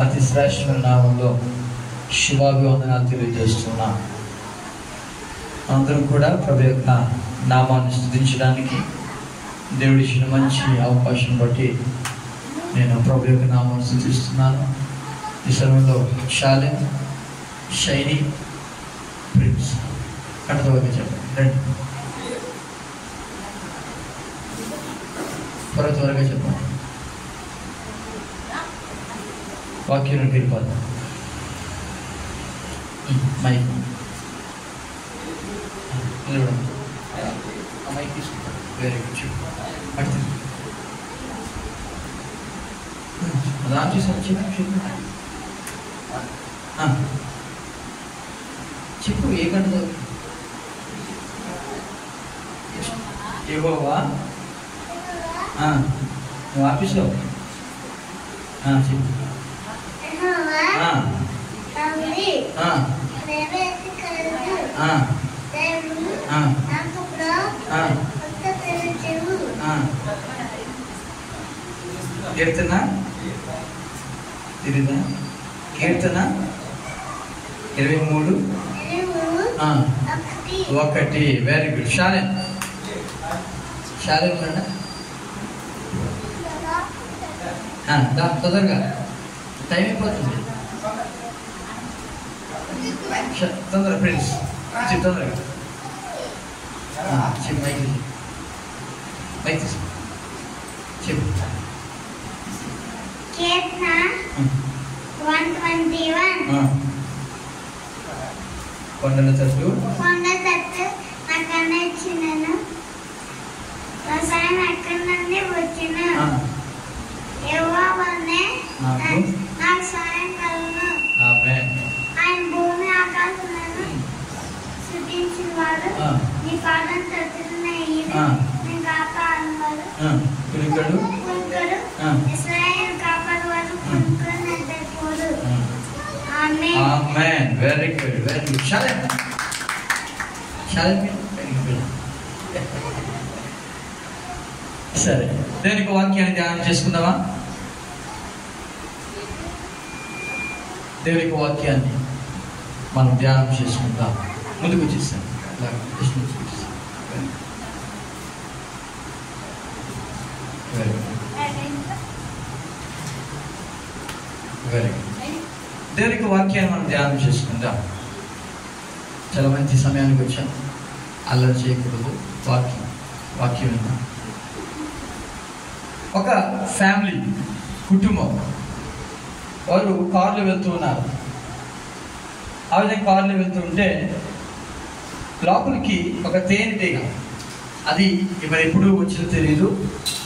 అతి శ్రేష్టమైన నామంలో శుభాభివందనాలు తెలియజేస్తున్నా. అందరం కూడా ప్రభు యొక్క నామాన్ని స్తుతించడానికి దేవుడి ఇచ్చిన మంచి అవకాశం బట్టి నేను ప్రభు యొక్క నామాన్ని స్తుతిస్తున్నాను. ఈ సమయంలో షాలెం, షైని, ప్రిన్స్ కంటతో చెప్పండి. త్వరగా చెప్పండి. వాక్యం వెళ్ళిపోతాం. మైక్ మైక్ తీసుకుంటాం. Very good. చెప్పు అడుగుతుంది రామ్ చేశాను. చెప్పు చెప్పు ఏ గంట యెహోవా నువ్వు ఆఫీస్లో చెప్పు. కీర్తన తెలీదా? కీర్తన 23:1. Very good. షాలెం తొందరగా టైం అయిపోతుంది. తొందరగా ఫ్రెండ్స్ తొందరగా చెప్పు. మైక్ చెప్పు. కొండల తట్టు నాకన్నా ఇచ్చినాను. వ్యవసాయం ఎక్కడి నుండి వచ్చిన యెహోవానే నాకు సాయం కలుగును. ఆయన భూమి ఆకాశాలను సృష్టించిన వాడు. నీ పాదం తట్టున్నాయి నేను కాపాడువాడు. ఇశ్రాయేలు కాపాడువాడు. నిద్రపోడు. ఆమేన్. Very good, very good. సరే, దేనికి వాక్యాన్ని ధ్యానం చేసుకుందామా? దేవునికి వాక్యాన్ని మనం ధ్యానం చేసుకుందాం. ముందుకు వచ్చేసాం. Very good. దేవునికి వాక్యాన్ని మనం ధ్యానం చేసుకుందాం. చాలా మంచి సమయానికి వచ్చాం. అల్లరి చేయకూడదు. వాక్యం విందాం. ఒక ఫ్యామిలీ, కుటుంబం, వారు కార్లు వెళ్తూ ఉన్నారు. ఆ విధంగా కార్లు వెళ్తూ ఉంటే లోపలికి ఒక తేనెటీగ, అది మరి ఎప్పుడు వచ్చిందో తెలియదు,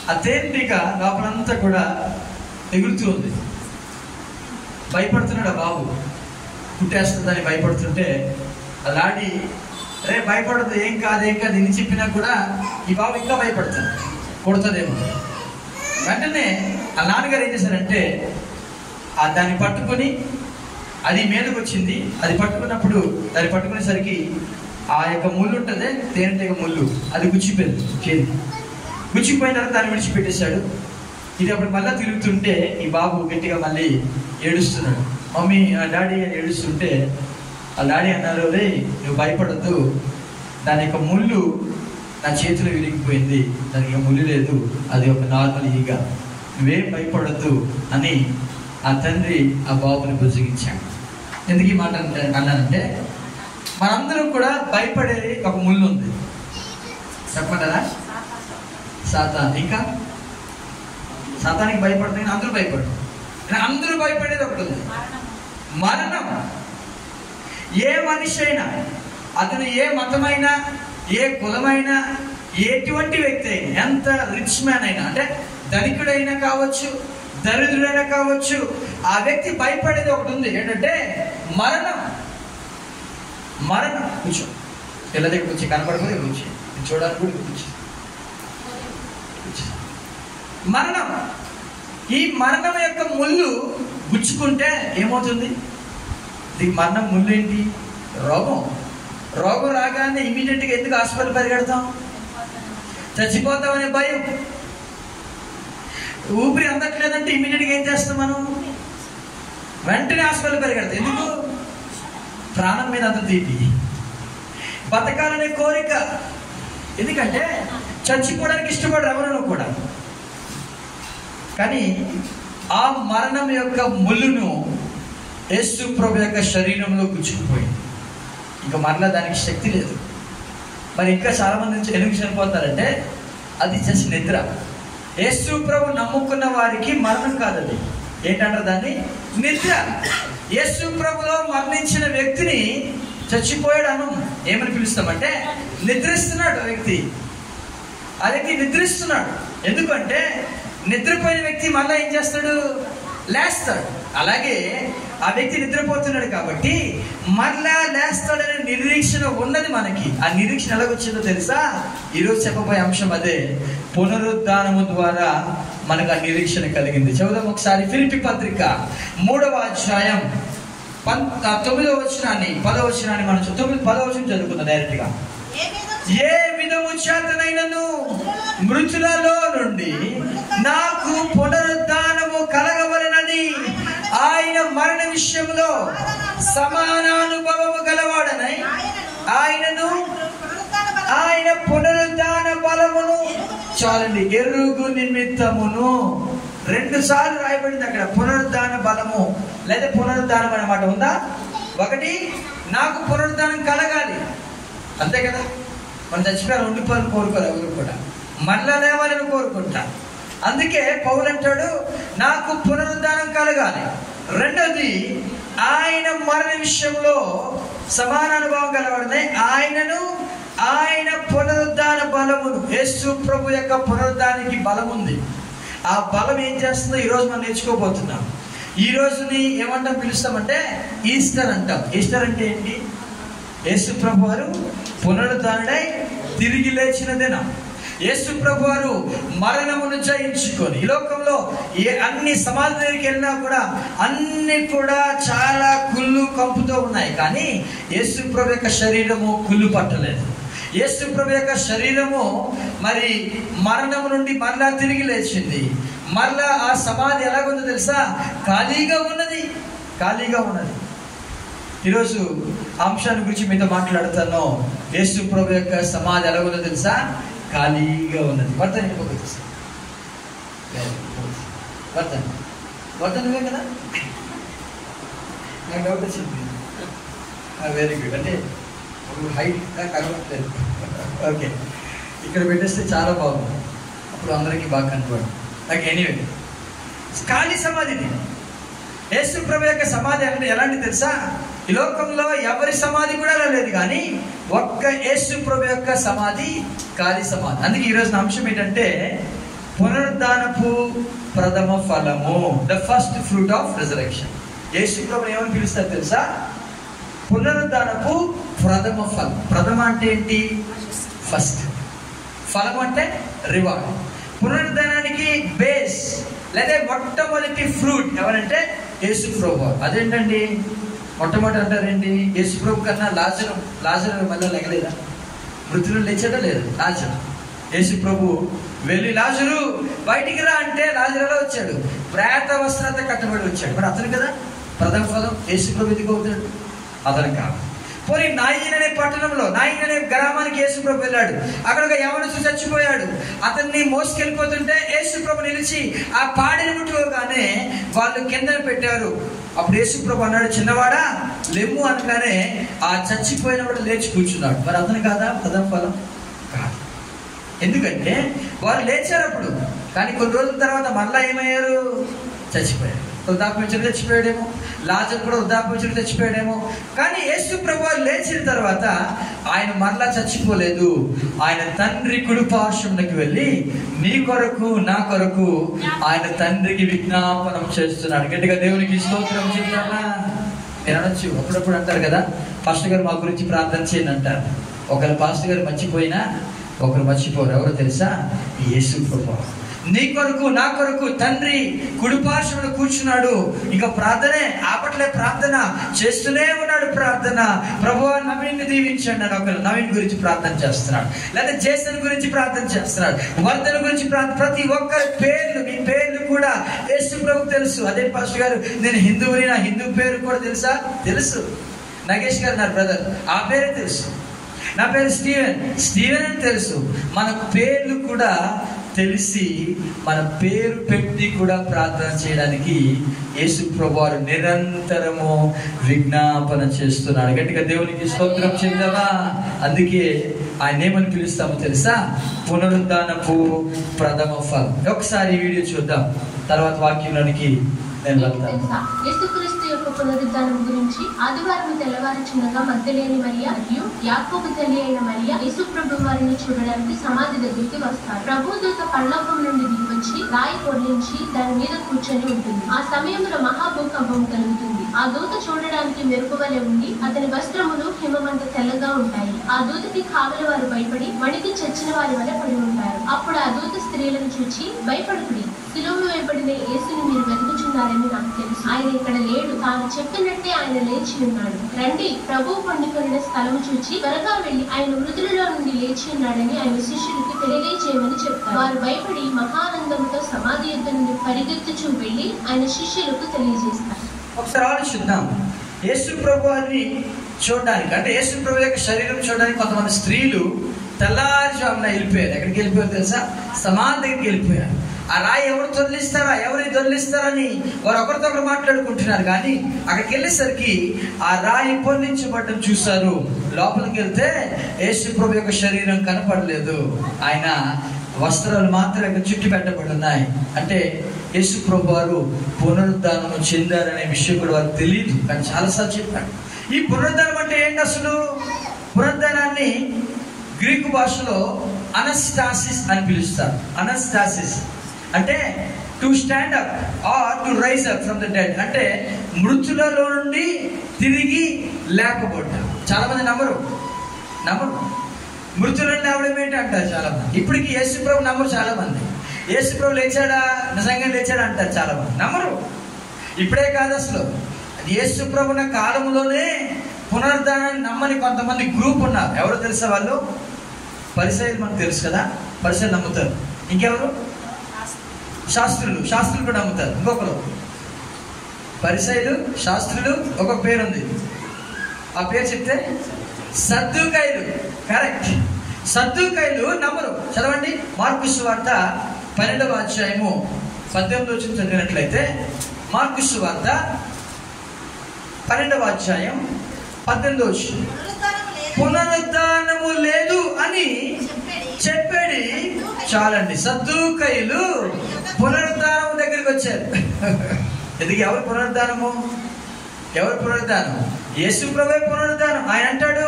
ఆ తేనెటీగ లోపలంతా కూడా ఎగురుతూ ఉంది. భయపడుతున్నాడు ఆ బాబు. కుట్టేస్తుందని భయపడుతుంటే ఆ లాడి అరే భయపడదు, ఏం కాదు ఎన్ని చెప్పినా కూడా ఈ బాబు ఇంకా భయపడతాడు, కొడుతుందేమో. వెంటనే ఆ నాన్నగారు ఏం చేశారంటే దాన్ని పట్టుకొని, అది మీదకి వచ్చింది, అది పట్టుకున్నప్పుడు దాన్ని పట్టుకునేసరికి ఆ యొక్క ముళ్ళు ఉంటుంది, తేనెటీగ ముళ్ళు, అది గుచ్చిపోయింది. గుచ్చిపోయిన తర్వాత దాన్ని విడిచిపెట్టేశాడు. ఇది అప్పుడు మళ్ళీ తిరుగుతుంటే ఈ బాబు గట్టిగా మళ్ళీ ఏడుస్తున్నాడు. మమ్మీ, డాడీ అని ఏడుస్తుంటే ఆ డాడీ అన్నారు, రే నువ్వు భయపడద్దు, దాని యొక్క ముళ్ళు నా చేతిలో విరిగిపోయింది, దానికి ముళ్ళు లేదు, అది ఒక నార్మల్ ఈగ, నువ్వేం భయపడద్దు అని ఆ తండ్రి ఆ బాబుని బుజ్జగించాడు. ఎందుకు ఈ మాట అన్నానంటే, మనందరం కూడా భయపడేది ఒక ముళ్ళు ఉంది. చెప్పమంటారా? సాతాన్. ఇంకా సాతానికి భయపడుతుంది, అందరూ భయపడరు. అందరూ భయపడేది ఒకటి ఉంది, మరణం. ఏ మనిషి అయినా, అతను ఏ మతమైనా, ఏ కులమైనా, ఎటువంటి వ్యక్తి అయినా, ఎంత రిచ్ మ్యాన్ అయినా, అంటే ధనికుడైనా కావచ్చు, దరిద్రుడైనా కావచ్చు, ఆ వ్యక్తి భయపడేది ఒకటి ఉంది. ఏంటంటే మరణం. కూర్చో, పిల్ల దగ్గర కూర్చి, కనపడకపోతే కూర్చి, చూడడానికి కూడా కూర్చి. మరణం. ఈ మరణం యొక్క ముళ్ళు గుచ్చుకుంటే ఏమవుతుంది? దీనికి మరణం ముళ్ళు ఏంటి? రోగం రాగానే ఇమీడియట్గా ఎందుకు హాస్పిటల్ పరిగెడతాం? చచ్చిపోతామనే భయం. ఊపిరి అందట్లేదంటే ఇమీడియట్గా ఏం చేస్తాం మనం? వెంటనే హాస్పిటల్ పరిగెడతారు. ఎందుకు? ప్రాణం మీద అంత తీపి, బతకాలనే కోరిక. ఎందుకంటే చచ్చిపోవడానికి ఇష్టపడరు ఎవరు కూడా. కానీ ఆ మరణం యొక్క ముళ్ళును యేసు ప్రభు యొక్క శరీరంలో గుచ్చుకుపోయింది. ఇంకా మరలా దానికి శక్తి లేదు. మరి ఇంకా చాలా మంది నుంచి ఎందుకు చనిపోతారంటే అది జస్ట్ నిద్ర. యేసు ప్రభు నమ్ముకున్న వారికి మరణం కాదది. ఏంటంటారు దాన్ని? నిద్ర. యేసు ప్రభులో మరణించిన వ్యక్తిని చచ్చిపోయాడు అను ఏమని పిలుస్తామంటే నిద్రిస్తున్నాడు ఆ వ్యక్తి. ఆ వ్యక్తి నిద్రిస్తున్నాడు. ఎందుకంటే నిద్రపోయిన వ్యక్తి మళ్ళీ ఏం చేస్తాడు? లేస్తాడు. అలాగే ఆ వ్యక్తి నిద్రపోతున్నాడు కాబట్టి మళ్ళా లేస్తాడనే నిరీక్షణ ఉన్నది మనకి. ఆ నిరీక్షణ ఎలాగొచ్చిందో తెలుసా? ఈరోజు చెప్పబోయే అంశం అదే. పునరుద్ధానము ద్వారా మనకు ఆ నిరీక్షణ కలిగింది. చదువుదాం ఒకసారి. ఫిలిప్పీ పత్రిక 3వ అధ్యాయం 9వ వచనాన్ని 10వ వచనాన్ని మనం 10వ వచనం చదువుకుందాం డైరెక్ట్ గా. ఏ విధము చేతనైనను మృతులలో నుండి నాకు పునరుద్ధానము కలగవలెనని ఆయన మరణ విషయంలో సమానానుభవము గలవాడనై ఆయనను ఆయన పునరుద్ధాన బలమును చాలండి ఎరుగు నిమిత్తమును 2 సార్లు రాయబడింది అక్కడ. పునరుద్ధాన బలము లేదా పునరుద్ధానం అన్నమాట ఉందా? ఒకటి, నాకు పునరుద్ధానం కలగాలి, అంతే కదా. మనం చచ్చిపోయారు ఉండిపోవాలని కోరుకోరు ఎవరు కూడా, మళ్ళా లేవాలని కోరుకుంటా. అందుకే పౌలు అంటాడు నాకు పునరుద్ధానం కలగాలి. రెండోది, ఆయన మరణ విషయంలో సమానానుభవం కలవాడనే ఆయనను ఆయన పునరుద్ధాన బలమును. యేసు ప్రభు యొక్క పునరుద్ధానికి బలం ఉంది. ఆ బలం ఏం చేస్తుందో ఈరోజు మనం నేర్చుకోబోతున్నాం. ఈ రోజుని ఏమంటాం పిలుస్తామంటే ఈస్టర్ అంటాం. ఈస్టర్ అంటే ఏంటి? యేసు ప్రభు వారు పునరుద్ధానుడై తిరిగి లేచిన దినం. యేసు ప్రభు వారు మరణమును జయించుకొని ఈ లోకంలో అన్ని సమాధి దగ్గరికి వెళ్ళినా కూడా అన్ని కూడా చాలా కుళ్ళు కంపుతో ఉన్నాయి. కానీ యేసు ప్రభు యొక్క శరీరము కుళ్ళు పట్టలేదు. యేసు ప్రభు యొక్క శరీరము మరి మరణము నుండి మరలా తిరిగి లేచింది. మరలా ఆ సమాధి ఎలాగుందో తెలుసా? ఖాళీగా ఉన్నది, ఖాళీగా ఉన్నది. ఈరోజు అంశాన్ని గురించి మీతో మాట్లాడుతాను. యేసు ప్రభు యొక్క సమాధి ఎలాగుందో తెలుసా? ఖాళీగా ఉన్నది. వర్ధన్ తెలుసా? వర్ధనవే కదా? నాకు డౌట్ వచ్చింది. Very good. అంటే హైట్ కనబడలేదు. ఓకే, ఇక్కడ పెట్టేస్తే చాలా బాగుంది, అప్పుడు అందరికీ బాగా కనపడు. నాకు ఎనీవే ఖాళీ సమాధిది. యేసు ప్రభు యొక్క సమాధి అంటే ఎలాంటి తెలుసా? ఈ లోకంలో ఎవరి సమాధి కూడా లేదు, కానీ ఒక్క యేసు ప్రభు యొక్క సమాధి ఖాళీ సమాధి. అందుకే ఈరోజు అంశం ఏంటంటే పునరుద్ధానపు ప్రథమ ఫలము, the first fruit of resurrection. యేసు ప్రభు ఏమని పిలుస్తారు తెలుసా? పునరుద్ధానపు ప్రథమ ఫలం. ప్రథమ అంటే ఏంటి? ఫస్ట్. ఫలం అంటే రివార్డ్. పునరుద్ధానానికి బేస్ లేదా మొట్టమొదటి ఫ్రూట్ ఎవరంటే యేసు ప్రభు. అదేంటండి మొట్టమొదటి అంటారేంటి? యేసు ప్రభు కన్నా లాజరు మళ్ళీ లెగలేదా? మృతులు లేచాడా లేదు? లాజరు. యేసు ప్రభు వెళ్ళి లాజరు బయటికి రా అంటే లాజరులో వచ్చాడు, ప్రేత వస్త్రత కట్టబడి వచ్చాడు. మరి అతను కదా ప్రథమ ఫలం. యేసు ప్రభు ఎందుకు అవుతాడు? అతను కాదు. పోనీ నాయిన్ అనే పట్టణంలో, నాయిన్ అనే గ్రామానికి యేసు ప్రభు వెళ్ళాడు. అక్కడ ఒక యవనస్తుడు చచ్చిపోయాడు. అతన్ని మోసుకెళ్ళిపోతుంటే యేసు ప్రభు నిలిచి ఆ పాడిని ముట్టుకోగానే వాళ్ళు కిందన పెట్టారు. అప్పుడు యేసు ప్రభు అన్నాడు, చిన్నవాడా లెమ్ము అనగానే ఆ చచ్చిపోయిన వాడు లేచి కూర్చున్నాడు. మరి అతను కాదా ప్రథమ ఫలం? కాదు. ఎందుకంటే వారు లేచారు అప్పుడు, కానీ కొన్ని రోజుల తర్వాత మళ్ళా ఏమయ్యారు? చచ్చిపోయారు. వృద్ధాప్యం చచ్చిపోయాడేమో, లాజరు కూడా వృద్ధాప్యం చచ్చిపోయాడేమో. కానీ యేసు ప్రభు లేచిన తర్వాత ఆయన మరలా చచ్చిపోలేదు. ఆయన తండ్రి కుడిపార్శ్వంలోకి వెళ్ళి నీ కొరకు నా కొరకు ఆయన తండ్రికి విజ్ఞాపనం చేస్తున్నాడు. గట్టిగా దేవునికి స్తోత్రం చెప్తానా? నేను అనొచ్చు, అప్పుడప్పుడు అంటారు కదా, పాస్టర్ గారు మా గురించి ప్రార్థన చేయండి అంటారు. ఒకరు పాస్టర్ గారు మర్చిపోయినా ఒకరు మర్చిపోరు. ఎవరో తెలుసా? యేసు ప్రభు. నీ కొరకు నా కొరకు తండ్రి కుడిపార్శ్వంలో కూర్చున్నాడు. ఇంకా ప్రార్థనే ఆపట్లే, ప్రార్థన చేస్తూనే ఉన్నాడు. ప్రార్థన, ప్రభువా నవీన్ దీవించండి అని ఒకరు నవీన్ గురించి ప్రార్థన చేస్తున్నాడు, లేదా జేసన్ గురించి ప్రార్థన చేస్తున్నాడు, వర్ధన్ గురించి ప్రార్థన. ప్రతి ఒక్కరి పేర్లు, మీ పేర్లు కూడా యేసు ప్రభు తెలుసు. అదే పాస్టర్ గారు, నేను హిందువుని, నా హిందూ పేరు కూడా తెలుసా? తెలుసు. నగేష్ గారు నా బ్రదర్, ఆ పేరే తెలుసు. నా పేరు స్టీవెన్ అని తెలుసు. మన పేర్లు కూడా తెలిసి మన పేరు పెట్టి కూడా ప్రార్థన చేయడానికి యేసు ప్రభువారు నిరంతరము విజ్ఞాపన చేస్తున్నాడు. గట్టిగా దేవునికి స్తోత్రం చెందవా? అందుకే ఆయన ఏమని పిలుస్తామో తెలుసా? పునరుద్ధానపు ప్రథమ ఫలం. ఒకసారి ఈ వీడియో చూద్దాం, తర్వాత వాక్యంలోనికి నేను వెళ్తాను. యేసుక్రీస్తు యొక్క పునరుద్ధానం గురించి ఆదివారం తెల్లవారుచుండగా మగ్దలేని మరియ మరియు యాకోబు తల్లి అయిన మరియ యేసు ప్రభు వారిని చూడడానికి సమాధి దగ్గరికి వస్తారు. ప్రభు దూత పరలోకం నుండి దిగివచ్చి రాయి పొర్లించి దాని మీద కూర్చొని ఉంటుంది. ఆ సమయంలో మహాభూకంపం కలుగుతుంది. ఆ దూత చూడడానికి మెరుపు వలె ఉండి అతని వస్త్రములు హిమమంత తెల్లగా ఉంటాయి. ఆ దూతకి కావలి వారు భయపడి వణికి చచ్చిన వారి వలె పడి ఉంటారు. అప్పుడు ఆ దూత స్త్రీలను చూచి, భయపడుకుడి, శిలువలో వేయబడిన యేసుని మీరు వెతుకుచున్నారని నాకు తెలుసు. ఆయన ఇక్కడ లేడు, తాను చెప్పినట్టే ఆయన లేచి ఉన్నాడు. రండి, ప్రభువు పండుకొనిన స్థలము చూచి త్వరగా వెళ్లి ఆయన మృతులలో నుండి లేచి ఉన్నాడని ఆయన శిష్యులకు తెలియజేయమని చెప్తారు. వారు భయపడి మహానందంతో సమాధి యొద్ద నుండి పరిగెత్తుచూ వెళ్లి ఆయన శిష్యులకు తెలియజేస్తారు. ఒకసారి ఆలోచిద్దాం. యేసు ప్రభు వారిని చూడడానికి, అంటే యేసు ప్రభు యొక్క శరీరం చూడడానికి కొంతమంది స్త్రీలు తెల్లారుజామున వెళ్ళిపోయారు. ఎక్కడికి వెళ్ళిపోయారు తెలుసా? సమాధి దగ్గరికి వెళ్ళిపోయారు. ఆ రాయి ఎవరు దొర్లిస్తారని వారు ఒకరితో ఒకరు మాట్లాడుకుంటున్నారు. కానీ అక్కడికి వెళ్ళేసరికి ఆ రాయి పొందించబడ్డం చూశారు. లోపలికి వెళ్తే యేసు ప్రభు యొక్క శరీరం కనపడలేదు. ఆయన వస్త్రాలు మాత్రం చుట్టి పెట్టబడి ఉన్నాయి. అంటే యేసు ప్రభు వారు పునరుద్ధానము చెందారనే విషయం కూడా వారికి తెలియదు. కానీ చాలాసార్లు చెప్పాడు. ఈ పునరుద్ధానం అంటే ఏంటి అసలు? పునరుద్ధానాన్ని గ్రీకు భాషలో అనస్టాసిస్ అని పిలుస్తారు. అనస్టాసిస్ అంటే to stand up or to rise up from the dead, అంటే మృతులలో నుండి తిరిగి లేపబడ్డం. చాలా మంది నమ్మరు. మృతులను లేవడం ఏంటి అంటారు చాలా మంది. ఇప్పటికి యేసు ప్రభు నమ్మరు చాలా మంది. యేసు ప్రభు లేచాడా, నిజంగా లేచాడా అంటారు చాలా మంది. నమ్మరు. ఇప్పుడే కాదు, అసలు యేసు ప్రభున కాలంలోనే పునరుద్ధానాన్ని నమ్మని కొంతమంది గ్రూప్ ఉన్నారు. ఎవరు తెలుసా? వాళ్ళు పరిసయ్యులు. మనకు తెలుసు కదా, పరిసయ్యులు నమ్ముతారు. ఇంకెవరు? శాస్త్రులు కూడా నమ్ముతారు. ఇంకొకరు పరిసయ్యులు, శాస్త్రులు, ఒక పేరు ఉంది. ఆ పేరు చెప్తే సద్దూకయ్యులు. కరెక్ట్. సద్దూకయ్యులు నమ్మరు. చదవండి, మార్కు సువార్త 12వ అధ్యాయము 18వ వచనం చదివినట్లయితే, మార్కు సువార్త 12వ అధ్యాయం 18వ వచనం, పునరుద్ధానము లేదు అని చెప్పేది చాలండి. సద్దూకయ్యులు పునరుద్ధానం దగ్గరికి వచ్చారు. ఎందుకు? ఎవరు పునరుద్ధానము? యేసు ప్రభువే పునరుద్ధానం. ఆయన అంటాడు,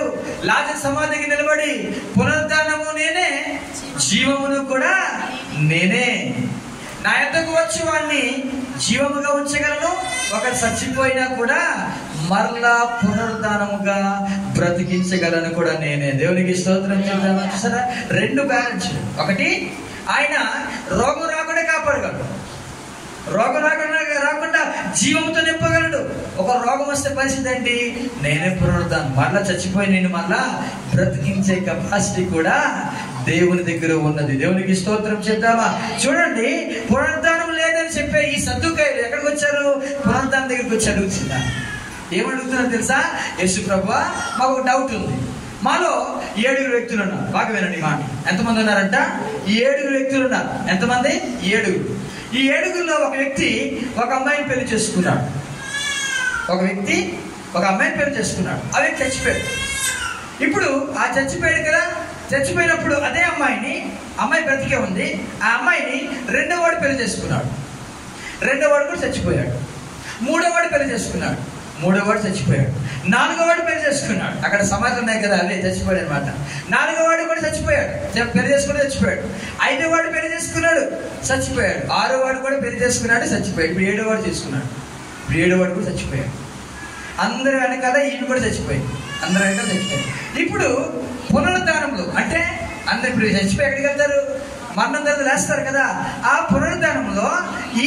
లాజరు సమాధికి నిలబడి, పునరుద్ధానము నేనే, జీవమును కూడా నేనే. నా యొద్దకు వచ్చి వాడిని జీవముగా ఉంచగలను. ఒకరు చచ్చిపోయినా కూడా మరలా పునరుద్ధానముగా బ్రతికించగలను కూడా నేనే. దేవునికి స్తోత్రం చెప్తామా? చూసారా, రెండు బ్యాలెన్స్. ఒకటి, ఆయన రోగం రాకుండా కాపాడగలడు, రోగం రాకుండా జీవంతో నింపగలడు. ఒక రోగం వస్తే పరిస్థితి ఏంటి? నేనే పునరుద్ధానం. మళ్ళా చచ్చిపోయి నేను మళ్ళా బ్రతికించే కెపాసిటీ కూడా దేవుని దగ్గర ఉన్నది. దేవునికి స్తోత్రం చెప్తామా? చూడండి, పునరుద్ధానం లేదని చెప్పే ఈ సద్దుకాయలు ఎక్కడికి వచ్చారు? పునరుద్ధానం దగ్గరికి వచ్చి అడుగుతుందా? ఏమడుగుతున్నారు తెలుసా? యేసు ప్రభువా, మాకు ఒక డౌట్ ఉంది. మాలో 7 వ్యక్తులు ఉన్నారు. బాగా వినండి మాట. ఎంతమంది ఉన్నారంట? 7 వ్యక్తులు ఉన్నారు. ఎంతమంది? 7. ఈ 7లో ఒక వ్యక్తి ఒక అమ్మాయిని పెళ్లి చేసుకున్నాడు. ఒక వ్యక్తి ఒక అమ్మాయిని పెళ్లి చేసుకున్నాడు. ఆ వ్యక్తి చచ్చిపోయాడు. ఇప్పుడు ఆ చచ్చిపోయాడు కదా, చచ్చిపోయినప్పుడు అదే అమ్మాయి బ్రతికే ఉంది. ఆ అమ్మాయిని 2వ వాడు పెళ్లి చేసుకున్నాడు. 2వ వాడు కూడా చచ్చిపోయాడు. 3వ వాడు పెళ్లి చేసుకున్నాడు. 3వ వాడు చచ్చిపోయాడు. 4వ వాడు పెళ్లి చేసుకున్నాడు. అక్కడ సమాజం ఉన్నాయి కదా, అదే చచ్చిపోయాడు అనమాట. 4వ వాడు కూడా చచ్చిపోయాడు, పెళ్లి చేసుకుని చచ్చిపోయాడు. 5వ వాడు పెళ్లి చేసుకున్నాడు, చచ్చిపోయాడు. 6వ వాడు కూడా పెళ్లి చేసుకున్నాడు, చచ్చిపోయాడు. ఇప్పుడు 7వ వాడు చేసుకున్నాడు. ఇప్పుడు 7వ వాడు కూడా చచ్చిపోయాడు. అందరూ వెనకాల ఈయన కూడా చచ్చిపోయింది. అందరూ వెనకాల చచ్చిపోయాడు. ఇప్పుడు పునరుద్ధానంలో అంటే అందరు ఇప్పుడు చచ్చిపోయి ఎక్కడికి వెళ్తారు? మరణం తర్వాత లేస్తారు కదా. ఆ పునరుద్ధానంలో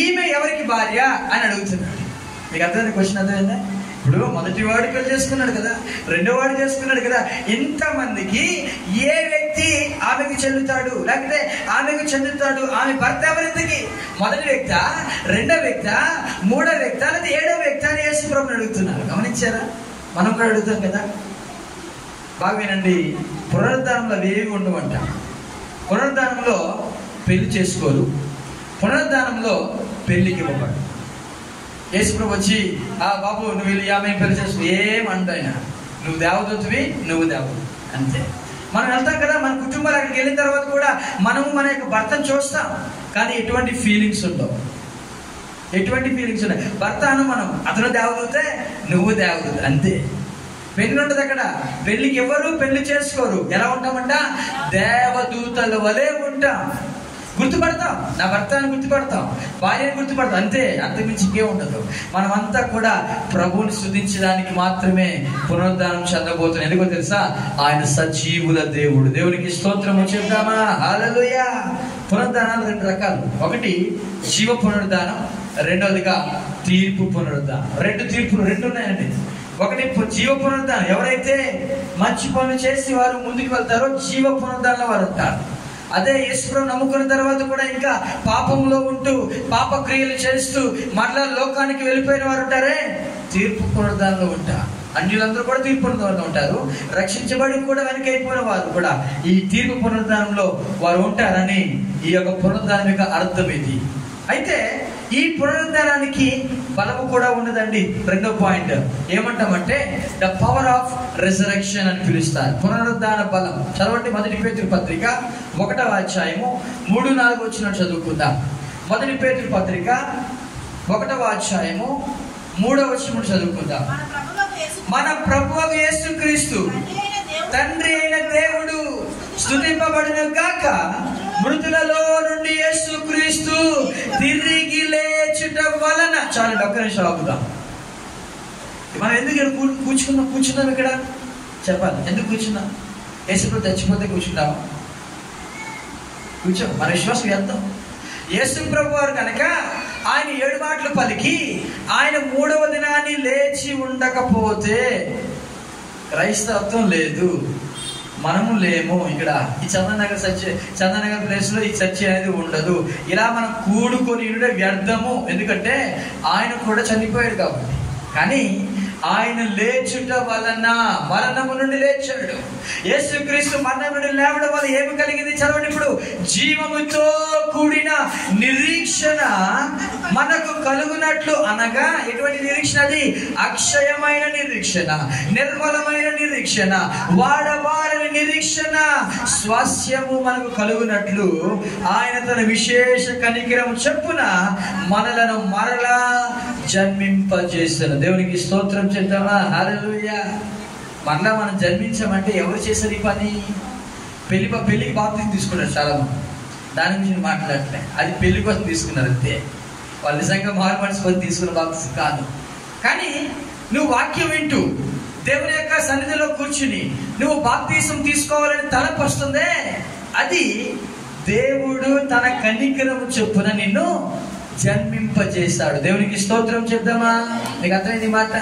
ఈమె ఎవరికి భార్య అని అడుగుతున్నాడు. మీకు అర్థమైంది? క్వశ్చన్ అర్థమైందా? ఇప్పుడు మొదటి వాడు పెళ్లి చేసుకున్నాడు కదా, 2వ వాడు చేసుకున్నాడు కదా. ఇంతమందికి ఏ వ్యక్తి వ్యక్తి ఆమెకు చెందుతాడు, లేకపోతే ఆమెకు చెందుతాడు. ఆమె భర్త ఎవరింతకి? మొదటి వ్యక్త, రెండో వ్యక్త, మూడో వ్యక్త, లేదా ఏడో వ్యక్త అని యేసు ప్రభువుని అడుగుతున్నారు. గమనించారా? మనం కూడా అడుగుతాం కదా. బాగా వినండి, పునరుద్ధానంలో అవేవి ఉండవంట. పునరుద్ధానంలో పెళ్లి చేసుకోరు, పునరుద్ధానంలో పెళ్లికి ఇవ్వబడు. యేసు ప్రభు వచ్చి బాబు నువ్వు వెళ్ళి ఆమె పెళ్లి చేసుకో ఏమండు ఆయన, నువ్వు దేవదూతవి, నువ్వు దేవదూత అంతే. మనం వెళ్తాం కదా, మన కుటుంబాలు అక్కడికి వెళ్ళిన తర్వాత కూడా మనము మన యొక్క భర్తను చూస్తాం, కానీ ఎటువంటి ఫీలింగ్స్ ఉండవు. ఎటువంటి ఫీలింగ్స్ ఉన్నాయి? భర్త అను మనం, అతను దేవదూతే, నువ్వు దేవదూత అంతే. పెళ్లి ఉండదు అక్కడ. పెళ్లికి ఎవరు పెళ్లి చేసుకోరు. ఎలా ఉంటామంట? దేవదూతల వలె ఉంటాం. గుర్తుపడతాం, నా భర్త అని గుర్తుపడతాం, భార్యని గుర్తుపడతాం అంతే, అంతకుమించి ఇంకే ఉండదు. మనమంతా కూడా ప్రభువుని స్తుతించడానికి మాత్రమే పునరుద్ధానం చెందబోతున్నాం. ఎందుకో తెలుసా? ఆయన సజీవుల దేవుడు. దేవునికి స్తోత్రము చెప్తామా? హల్లెలూయా. పునరుద్ధానాలు రెండు రకాలు. ఒకటి జీవ పునరుద్ధానం, రెండోదిగా తీర్పు పునరుద్ధానం. రెండు తీర్పులు రెండు ఉన్నాయండి. ఒకటి జీవ పునరుద్ధానం, ఎవరైతే మంచి పనులు చేసి వారు ముందుకు వెళ్తారో జీవ పునరుద్ధానంలో వారు ఉంటారు. అదే యేసుప్రభు నమ్ముకున్న తర్వాత కూడా ఇంకా పాపంలో ఉంటూ పాప క్రియలు చేస్తూ మరలా లోకానికి వెళ్ళిపోయిన వారు ఉంటారే, తీర్పు పునరుద్ధానంలో ఉంటారు. అన్యులందరూ కూడా తీర్పు పునరుద్ధానంలో ఉంటారు. రక్షించబడి కూడా వెనకైపోయిన వారు కూడా ఈ తీర్పు పునరుద్ధానంలో వారు ఉంటారని ఈ యొక్క పునరుద్ధానం యొక్క అర్థం ఇది. అయితే ఈ పునరుద్ధానానికి బలము కూడా ఉన్నదండి. రెండో పాయింట్ ఏమంటామంటే ద పవర్ ఆఫ్ రిజరెక్షన్ అని పిలుస్తారు. పునరుద్ధాన బలం. చదవండి మొదటి పేతురు పత్రిక 1వ అధ్యాయము 3-4 వచ్చిన చదువుకుందాం. మొదటి పేతురు పత్రిక 1వ అధ్యాయము 3వ వచనం చదువుకుందాం. మన ప్రభువు యేసుక్రీస్తు తండ్రి అయిన దేవుడు స్తుతింపబడును గాక. మృతులలో నుండి యేసుక్రీస్తు తిరిగి లేచుట వలన. చాలండి, ఒక్క నిమిషం ఆగుదాం. మనం ఎందుకు కూర్చున్నాం ఇక్కడ? చెప్పాలి, ఎందుకు కూర్చున్నాం? యేసుప్రభు చచ్చిపోతే కూర్చుంటామా? కూర్చో, మన విశ్వాసం ఎంతం. యేసుప్రభు వారు కనుక ఆయన 7 మాటలు పలికి ఆయన 3వ దినాన్ని లేచి ఉండకపోతే క్రైస్తవత్వం లేదు, మనము లేము. ఇక్కడ ఈ చందనగర్ ప్లేస్ లో ఈ చర్చ అనేది ఉండదు. ఇలా మనం కూడుకొని వ్యర్థము. ఎందుకంటే ఆయన కూడా చనిపోయాడు కాబట్టి. కానీ ఆయన లేచుట వలన, మరణము నుండి లేచాడు. యేసుక్రీస్తు మరణం నుండి లేవడం వల్ల ఏమి కలిగింది? చదవండి. ఇప్పుడు జీవముతో కూడిన నిరీక్షణ మనకు కలుగునట్లు. అనగా ఎటువంటి నిరీక్షణ? అది అక్షయమైన నిరీక్షణ, నిర్మలమైన నిరీక్షణ, వాడవారని నిరీక్షణ, స్వాస్యము మనకు కలుగునట్లు ఆయన తన విశేష కనికరము చొప్పున మనలను మరలా జన్మింపజేస్తాను. దేవునికి స్తోత్రం చేద్దామా? హల్లెలూయా. మరలా మనం జన్మించామంటే ఎవరు చేశారు ఈ పని? పెళ్లికి బాప్తిజం తీసుకున్నారు చాలా మంది. దాని గురించి మాట్లాడలే, అది పెళ్లి కోసం తీసుకున్నారు అంతే. వాళ్ళు నిజంగా మారు మనసు కోసం తీసుకున్న బాప్తిజం కాదు. కానీ నువ్వు వాక్యం వింటూ దేవుని యొక్క సన్నిధిలో కూర్చుని నువ్వు బాప్తిజం తీసుకోవాలని తలపు వస్తుందే, అది దేవుడు తన కనికరము చొప్పున నిన్ను జన్మింపజేస్తాడు. దేవునికి స్తోత్రం చెప్దామా? మీకు అర్థమైంది మాట?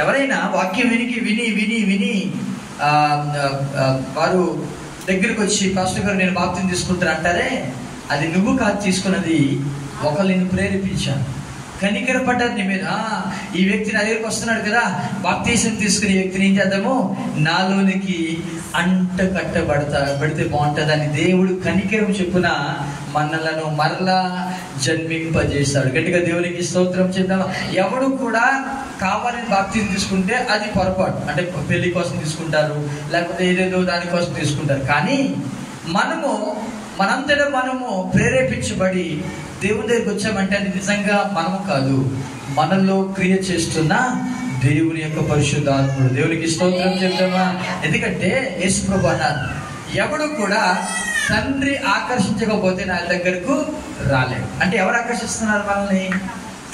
ఎవరైనా వాక్యం విని వారు దగ్గరికి వచ్చి పాస్టర్ గారు నేను బాప్తిజం తీసుకుంటాను అంటారే, అది నువ్వు కాదు తీసుకున్నది, ఒకళ్ళు నిన్ను ప్రేరేపించాను, కనికరపడ్డారు నీ మీద. ఈ వ్యక్తి నా దగ్గరికి వస్తున్నాడు కదా, బాప్తిజం తీసుకునే వ్యక్తిని ఏం చేద్దాము? నాలోనికి అంట కట్టబడితే బాగుంటుందని దేవుడు కనికరం చెప్పున మనలను మరలా జన్మింపజేస్తాడు. గట్టిగా దేవునికి స్తోత్రం చేద్దామా? ఎవడు కూడా కావాలని బాప్తిజం తీసుకుంటే అది పొరపాటు. అంటే పెళ్లి కోసం తీసుకుంటారు, లేకపోతే ఏదేదో దానికోసం తీసుకుంటారు. కానీ మనంతటా మనము ప్రేరేపించబడి దేవుని దగ్గరికి వచ్చామంటే అది నిజంగా మనము కాదు, మనలో క్రియ చేస్తున్న దేవుని యొక్క పరిశుద్ధాత్ముడు. దేవునికి స్తోత్రం చెప్తామా? ఎందుకంటే యేసు ప్రభువు అన్నారు, ఎవడు కూడా తండ్రి ఆకర్షించకపోతే నా దగ్గరకు రాలేడు. అంటే ఎవరు ఆకర్షిస్తున్నారు మనల్ని?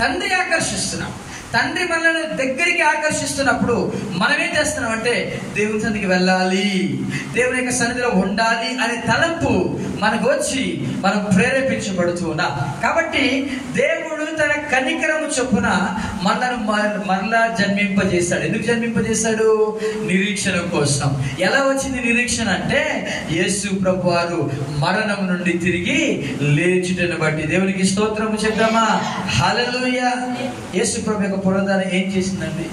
తండ్రి ఆకర్షిస్తున్నాం. తండ్రి మనల్ని దగ్గరికి ఆకర్షిస్తున్నప్పుడు మనం ఏం చేస్తున్నాం అంటే దేవుని సన్నిధికి వెళ్ళాలి, దేవుని యొక్క సన్నిధిలో ఉండాలి అనే తలంపు మనకు వచ్చి మనం ప్రేరేపించబడుతూ ఉన్నాం. కాబట్టి దేవుడు తన కనికరము చొప్పున మనల్ని మరలా జన్మింపజేశాడు. ఎందుకు జన్మింపజేశాడు? నిరీక్షణ కోసం. ఎలా వచ్చింది నిరీక్షణ అంటే యేసు ప్రభువారు మరణం నుండి తిరిగి లేచుటను బట్టి. దేవునికి స్తోత్రము చెప్దామా? హల్లెలూయా. యేసు ప్రభు యొక్క పునరుద్ధానం ఏం చేసిందండి?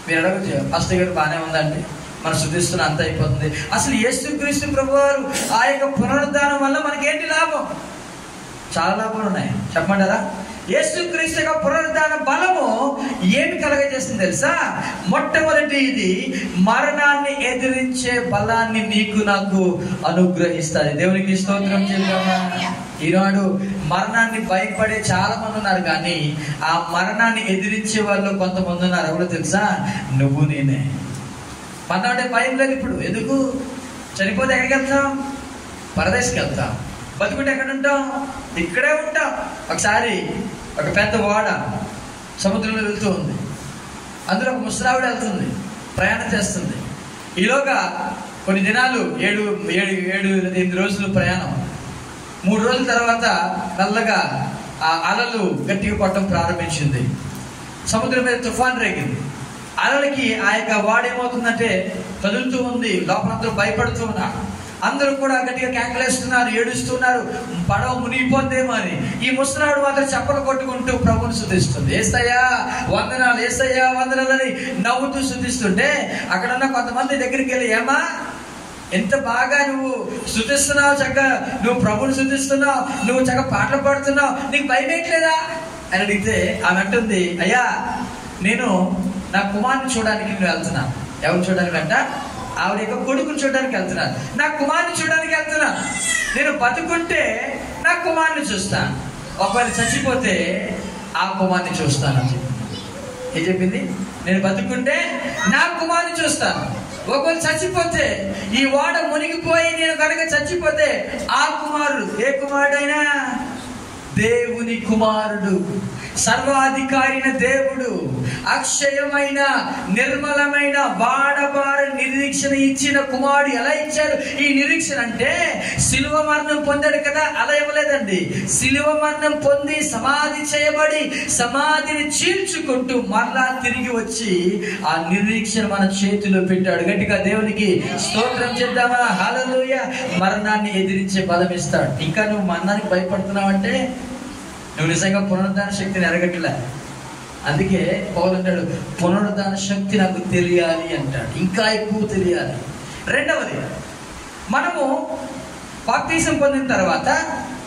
మీరు అడగచ్చు, పాస్టర్ గారు బాగానే ఉందండి, మనం శుద్ధిస్తున్న అంత అయిపోతుంది. అసలు యేసుక్రీస్తు ప్రభువారు ఆ యొక్క పునరుద్ధానం వల్ల మనకేంటి లాభం? చాలా లాభాలు ఉన్నాయి, చెప్పమంటారా? యేసుక్రీస్తు యొక్క పునరుద్ధాన బలము ఏమి కలగజేస్తుంది తెలుసా? మొట్టమొదటి ఇది మరణాన్ని ఎదిరించే బలాన్ని నీకు నాకు అనుగ్రహిస్తుంది. దేవునికి స్తోత్రం చేద్దామా? ఈనాడు మరణాన్ని భయపడే చాలా మంది ఉన్నారు, కానీ ఆ మరణాన్ని ఎదిరించే వాళ్ళు కొంతమంది ఉన్నారు. ఎవరో తెలుసా? నువ్వు నేనే. మరణం అంటే భయం లేదు ఇప్పుడు. ఎందుకు? చనిపోతే ఎక్కడికి వెళ్తాం? పరదేశకి వెళ్తాం. బతుకుంటే ఎక్కడ ఉంటాం? ఇక్కడే ఉంటాం. ఒకసారి ఒక పెద్ద ఓడ సముద్రంలో వెళ్తూ ఉంది. అందులో ఒక ముసలావిడ వెళ్తుంది, ప్రయాణం చేస్తుంది. ఈలోగా కొన్ని దినాలు 7-8 రోజులు ప్రయాణం. 3 రోజుల తర్వాత మెల్లగా ఆ అలలు గట్టిగా కొట్టడం ప్రారంభించింది. సముద్రం మీద తుఫాన్ రేగింది. అలలకి ఆ యొక్క ఓడ ఏమవుతుందంటే కదులుతూ ఉంది. లోపల అందరూ భయపడుతూ ఉన్నారు. అందరూ కూడా గట్టిగా కేకలేస్తున్నారు, ఏడుస్తున్నారు, పడవ మునిగిపోద్దేమో అని. ఈ ముసలావిడ మాత్రం చప్పలు కొట్టుకుంటూ ప్రభువుని స్తుతిస్తుంది. యేసయ్యా వందనాలు, యేసయ్యా వందనాలు అని నవ్వుతూ స్తుతిస్తుంటే అక్కడ ఉన్న కొంతమంది దగ్గరికి వెళ్ళి, ఏమా ఎంత బాగా నువ్వు స్తుతిస్తున్నావు, చక్కగా నువ్వు ప్రభువుని స్తుతిస్తున్నావు, నువ్వు చక్కగా పాటలు పాడుతున్నావు, నీకు భయం ఏంట్లేదా అని అడిగితే ఆమె అంటుంది, అయ్యా నేను నా కుమారుని చూడడానికి నేను వెళ్తున్నాను. ఎవరు చూడడానికి అంట? ఆవిడ యొక్క కొడుకుని చూడడానికి వెళ్తున్నాను. నా కుమారుని చూడడానికి వెళ్తున్నాను. నేను బతుకుంటే నా కుమారుని చూస్తాను, ఒకవేళ చచ్చిపోతే ఆ కుమారుని చూస్తాను అని చెప్పింది. ఏం చెప్పింది? నేను బతుకుంటే నా కుమారుని చూస్తాను, ఒకవేళ చచ్చిపోతే ఈ ఓడ మునిగిపోయి నేను కనుక చచ్చిపోతే ఆ కుమారుడు, ఏ కుమారుడైనా దేవుని కుమారుడు, సర్వాధికారి అయిన దేవుడు, అక్షయమైన నిర్మలమైన వాడబార నిరీక్షణ ఇచ్చిన కుమారుడు. ఎలా ఇచ్చారు ఈ నిరీక్షణ అంటే? శిలువ మరణం పొందాడు కదా, అలా ఇవ్వలేదండి. శిలువ మరణం పొంది సమాధి చేయబడి సమాధిని చీల్చుకుంటూ మరలా తిరిగి వచ్చి ఆ నిరీక్షణ మన చేతిలో పెట్టాడు. గట్టిగా దేవునికి స్తోత్రం చేద్దామా? హల్లెలూయా. మరణాన్ని ఎదిరించే బలం ఇస్తాడు. ఇంకా నువ్వు మరణానికి భయపడుతున్నావు అంటే నువ్వు నిజంగా పునరుద్ధాన శక్తిని ఎరగట్లే. అందుకే పౌలు అంటాడు, పునరుద్ధాన శక్తి నాకు తెలియాలి అంటాడు, ఇంకా ఎక్కువ తెలియాలి. రెండవది, మనము బాప్తిసం పొందిన తర్వాత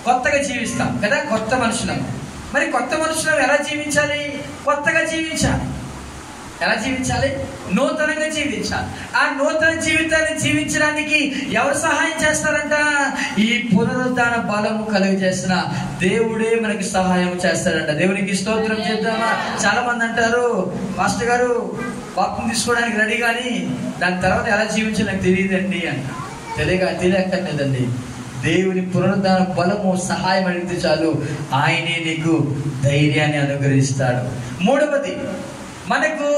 కొత్తగా జీవిస్తాం కదా, కొత్త మనుషులం. మరి కొత్త మనుషులం ఎలా జీవించాలి? కొత్తగా జీవించాలి. ఎలా జీవించాలి? నూతనంగా జీవించాలి. ఆ నూతన జీవితాన్ని జీవించడానికి ఎవరు సహాయం చేస్తారంట? ఈ పునరుద్ధాన బలము కలుగజేసిన దేవుడే మనకి సహాయం చేస్తాడంట. దేవునికి స్తోత్రం చేద్దామా? చాలా మంది అంటారు, మాస్టర్ గారు బాప్తిసం తీసుకోవడానికి రెడీ, కానీ దాని తర్వాత ఎలా జీవించాలి నాకు తెలియదండి అంట. తెలియక్కర్లేదండి. దేవుని పునరుద్ధాన బలము సహాయం అడిగితే చాలు, ఆయనే నీకు ధైర్యాన్ని అనుగ్రహిస్తాడు. మూడవది, మనకు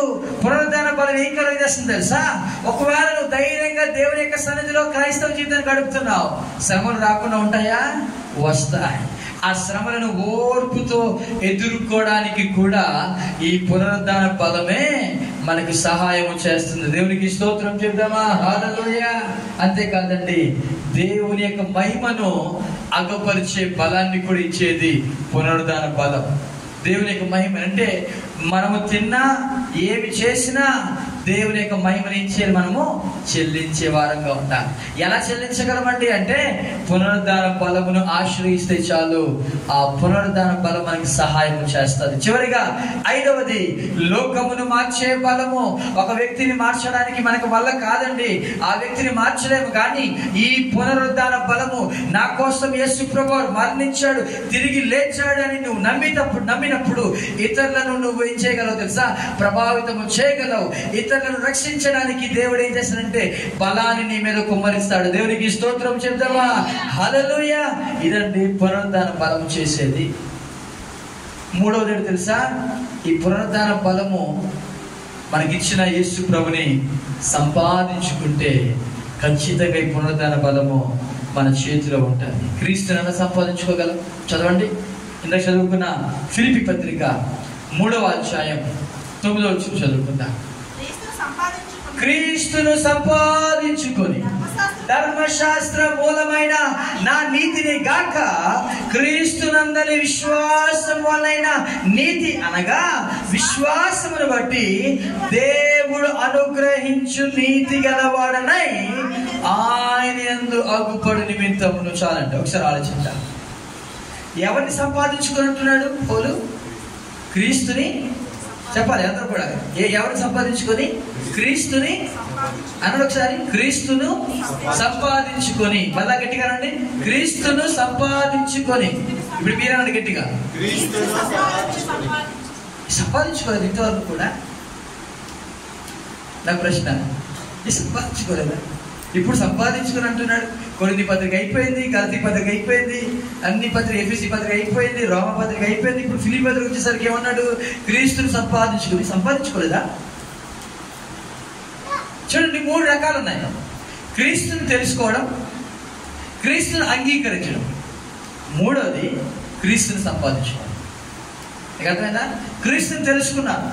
పునరుద్ధాన బలం ఏం కలుగజేస్తుంది తెలుసా? ఒకవేళ నువ్వు ధైర్యంగా దేవుని యొక్క సన్నిధిలో క్రైస్తవ జీవితాన్ని గడుపుతున్నావు, శ్రమలు రాకుండా ఉంటాయా? వస్తాయి. ఆ శ్రమలను ఓర్పుతో ఎదుర్కోవడానికి కూడా ఈ పునరుద్ధాన బలమే మనకు సహాయం చేస్తుంది. దేవునికి స్తోత్రం చెప్దామా? హల్లెలూయా. అంతేకాదండి, దేవుని యొక్క మహిమను అగపరిచే బలాన్ని కూడా ఇచ్చేది పునరుద్ధాన బలం. దేవుని యొక్క మహిమ అంటే మనము తిన్నా ఏమి చేసినా దేవుని యొక్క మహిమని ఇచ్చేది మనము చెల్లించే వారంగా ఉండాలి. ఎలా చెల్లించగలమండి అంటే పునరుద్ధాన బలమును ఆశ్రయిస్తే చాలు, ఆ పునరుద్ధాన బలం మనకి సహాయం చేస్తుంది. చివరిగా ఐదవది, లోకమును మార్చే బలము. ఒక వ్యక్తిని మార్చడానికి మనకు వల్ల కాదండి, ఆ వ్యక్తిని మార్చలేము, కానీ ఈ పునరుద్ధాన బలము నా కోసం యేసు ప్రభువు మరణించాడు, తిరిగి లేచాడు అని నువ్వు నమ్మినప్పుడు ఇతరులను నువ్వు ఏం చేయగలవు తెలుసా? ప్రభావితము చేయగలవు. ఇతరులను రక్షించడానికి దేవుడు ఏం చేస్తాడంటే బలాన్ని నీ మీద కుమ్మరిస్తాడు. దేవునికి స్తోత్రం చెప్దామా? హల్లెలూయా. ఇదండి పునరుద్ధాన బలం చేసేది. మూడవది ఏంటి తెలుసా? ఈ పునరుద్ధాన బలము మనకిచ్చిన యేసు ప్రభుని సంపాదించుకుంటే ఖచ్చితంగా ఈ పునరుద్ధాన బలము మన చేతిలో ఉంటుంది. క్రీస్తుని ఎలా సంపాదించుకోగలం? చదవండి. ఇందాక చదువుకున్న ఫిలిప్పీ పత్రిక 3వ అధ్యాయం 9వ వచనం చదువుకుందాం. క్రీస్తును సంపాదించుకొని ధర్మశాస్త్ర మూలమైన నా నీతిని గాక క్రీస్తునందలి విశ్వాసం వలన నీతి అనగా విశ్వాసమును బట్టి దేవుడు అనుగ్రహించు నీతి గలవాడనై ఆయన యందు అగుపడు నిమిత్తమును. చాలండి, ఒకసారి ఆలోచించాలి. ఎవరిని సంపాదించుకున్నట్టున్నాడు పౌలు? క్రీస్తుని. చెప్పాలి అందరూ కూడా. ఎవరిని సంపాదించుకొని? క్రీస్తుని అన్నాడు. ఒకసారి క్రీస్తును సంపాదించుకొని. మళ్ళా గట్టిగా రండి. క్రీస్తును సంపాదించుకొని. ఇప్పుడు మీరన్నాడు గట్టిగా, సంపాదించుకోలేదు ఇంతవరకు కూడా. నాకు ప్రశ్న, సంపాదించుకోలేదా? ఇప్పుడు సంపాదించుకొని అంటున్నాడు. కొరింథీ పత్రిక అయిపోయింది, గలతీ పత్రిక అయిపోయింది, అన్ని పత్రిక, ఎఫెసీ పత్రిక అయిపోయింది, రోమా పత్రిక అయిపోయింది. ఇప్పుడు ఫిలిప్పీ పత్రిక వచ్చేసరికి ఏమన్నాడు? క్రీస్తును సంపాదించుకొని. సంపాదించుకోలేదా? చూడండి, 3 రకాలు ఉన్నాయి. క్రీస్తుని తెలుసుకోవడం, క్రీస్తుని అంగీకరించడం, మూడోది క్రీస్తుని సంపాదించుకోవడం. మీకు అర్థమైందా? క్రీస్తుని తెలుసుకున్నారు.